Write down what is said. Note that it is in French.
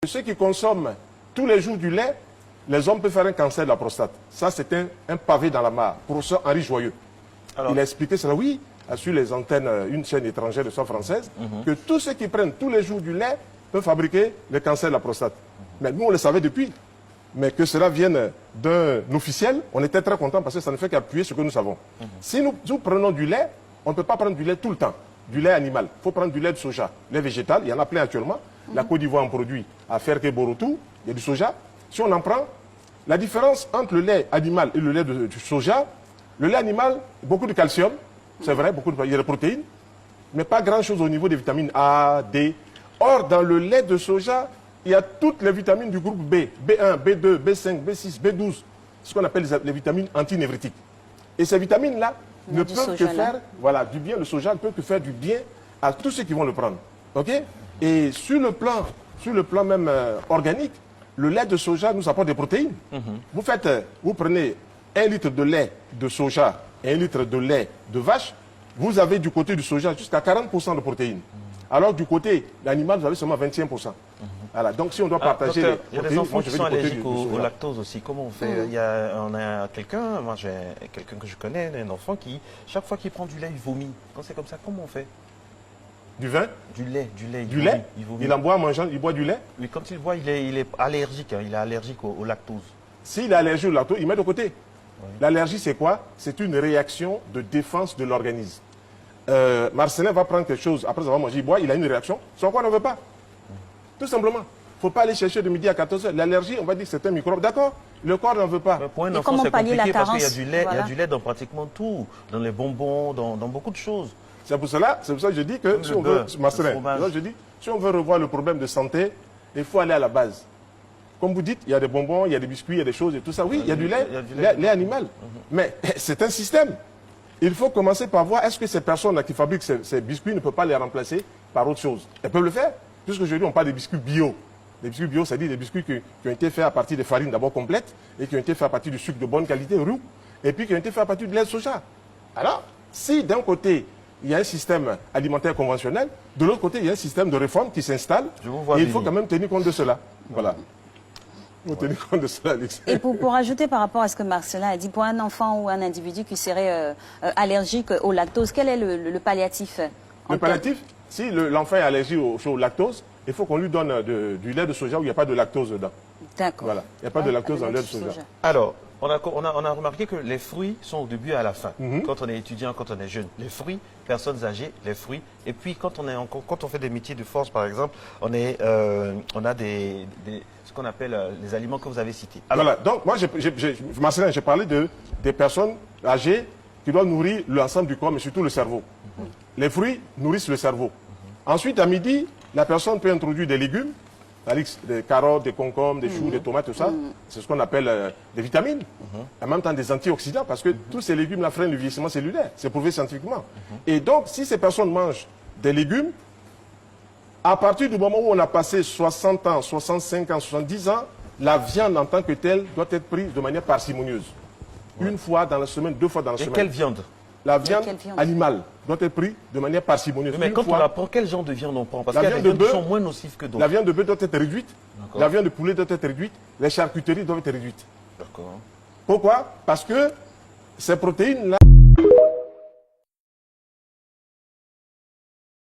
Ceux qui consomment tous les jours du lait, les hommes peuvent faire un cancer de la prostate. Ça, c'est un pavé dans la mare. Professeur Henri Joyeux. Alors, il a expliqué cela, oui, sur les antennes, une chaîne étrangère de soi française, que tous ceux qui prennent tous les jours du lait peuvent fabriquer le cancer de la prostate. Mais nous, on le savait depuis. Mais que cela vienne d'un officiel, on était très content parce que ça ne fait qu'appuyer ce que nous savons. Si nous prenons du lait, on ne peut pas prendre du lait tout le temps. Du lait animal. Il faut prendre du lait de soja. Lait végétal, il y en a plein actuellement. La Côte d'Ivoire en produit à Ferke Borotou, il y a du soja. Si on en prend, la différence entre le lait animal et le lait de soja, le lait animal, beaucoup de calcium, c'est vrai, il y a de protéines, mais pas grand-chose au niveau des vitamines A, D. Or, dans le lait de soja, il y a toutes les vitamines du groupe B, B1, B2, B5, B6, B12, ce qu'on appelle les vitamines antinévritiques. Et ces vitamines-là ne peuvent que faire du bien, le soja ne peut que faire du bien à tous ceux qui vont le prendre. OK? Et sur le plan même organique, le lait de soja nous apporte des protéines. Vous prenez 1 litre de lait de soja et 1 litre de lait de vache, vous avez du côté du soja jusqu'à 40% de protéines. Alors du côté de l'animal, vous avez seulement 25%. Voilà, donc si on doit partager docteur, il y a des enfants qui sont allergiques au lactose aussi. Comment on fait? On a quelqu'un, moi j'ai quelqu'un que je connais, un enfant qui, chaque fois qu'il prend du lait, il vomit. Quand c'est comme ça, comment on fait? Du vin? Du lait. Il en boit en mangeant, il boit du lait? Oui, quand il boit, il est allergique, il est allergique au lactose. S'il est allergique au lactose, il met de côté. Oui. L'allergie, c'est quoi? C'est une réaction de défense de l'organisme. Marcelin va prendre quelque chose, après avoir mangé, il boit, il a une réaction, son corps ne veut pas. Tout simplement. Il ne faut pas aller chercher de midi à 14 h. L'allergie, on va dire que c'est un microbe. D'accord, le corps n'en veut pas. Mais pour un enfant, c'est compliqué parce qu'il y a du lait, il y a du lait dans pratiquement tout, dans les bonbons, dans beaucoup de choses. C'est pour cela que je dis que si on veut, Marcelin, si on veut revoir le problème de santé, il faut aller à la base. Comme vous dites, il y a des bonbons, il y a des biscuits, il y a des choses et tout ça. Oui, il y a du lait animal. Mais c'est un système. Il faut commencer par voir, est-ce que ces personnes-là qui fabriquent ces biscuits ne peuvent pas les remplacer par autre chose? Elles peuvent le faire. Puisque aujourd'hui, on parle des biscuits bio. Les biscuits bio, c'est-à-dire des biscuits qui ont été faits à partir de farines d'abord complètes et qui ont été faits à partir du sucre de bonne qualité, roux, et puis qui ont été faits à partir de lait de soja. Alors, si d'un côté, il y a un système alimentaire conventionnel, de l'autre côté, il y a un système de réforme qui s'installe, et il faut quand même tenir compte de cela. Voilà. Il faut tenir compte de cela, Alex. Et pour ajouter par rapport à ce que Marcelin a dit, pour un enfant ou un individu qui serait allergique au lactose, quel est le palliatif? Le palliatif, si l'enfant est allergique au lactose, il faut qu'on lui donne du lait de soja où il n'y a pas de lactose dedans. D'accord. Voilà, il n'y a pas de lactose dans le lait de soja. Alors, on a remarqué que les fruits sont au début et à la fin. Quand on est étudiant, quand on est jeune. Les fruits, personnes âgées, les fruits. Et puis, quand on fait des métiers de force, par exemple, on a ce qu'on appelle les aliments que vous avez cités. Alors, voilà, donc moi, Marcelin, j'ai parlé des personnes âgées qui doivent nourrir l'ensemble du corps, mais surtout le cerveau. Les fruits nourrissent le cerveau. Ensuite, à midi, la personne peut introduire des légumes, des carottes, des concombres, des choux, des tomates, tout ça. C'est ce qu'on appelle des vitamines. En même temps, des antioxydants, parce que tous ces légumes-là freinent le vieillissement cellulaire. C'est prouvé scientifiquement. Et donc, si ces personnes mangent des légumes, à partir du moment où on a passé 60 ans, 65 ans, 70 ans, la viande en tant que telle doit être prise de manière parcimonieuse. Une fois dans la semaine, 2 fois dans la semaine. Et quelle viande? La viande animale doit être prise de manière parcimonieuse. Mais quand on la prend, quel genre de viande on prend? Parce qu'il y a des viandes qui sont moins nocives que d'autres. La viande de bœuf doit être réduite. La viande de poulet doit être réduite. Les charcuteries doivent être réduites. D'accord. Pourquoi? Parce que ces protéines-là...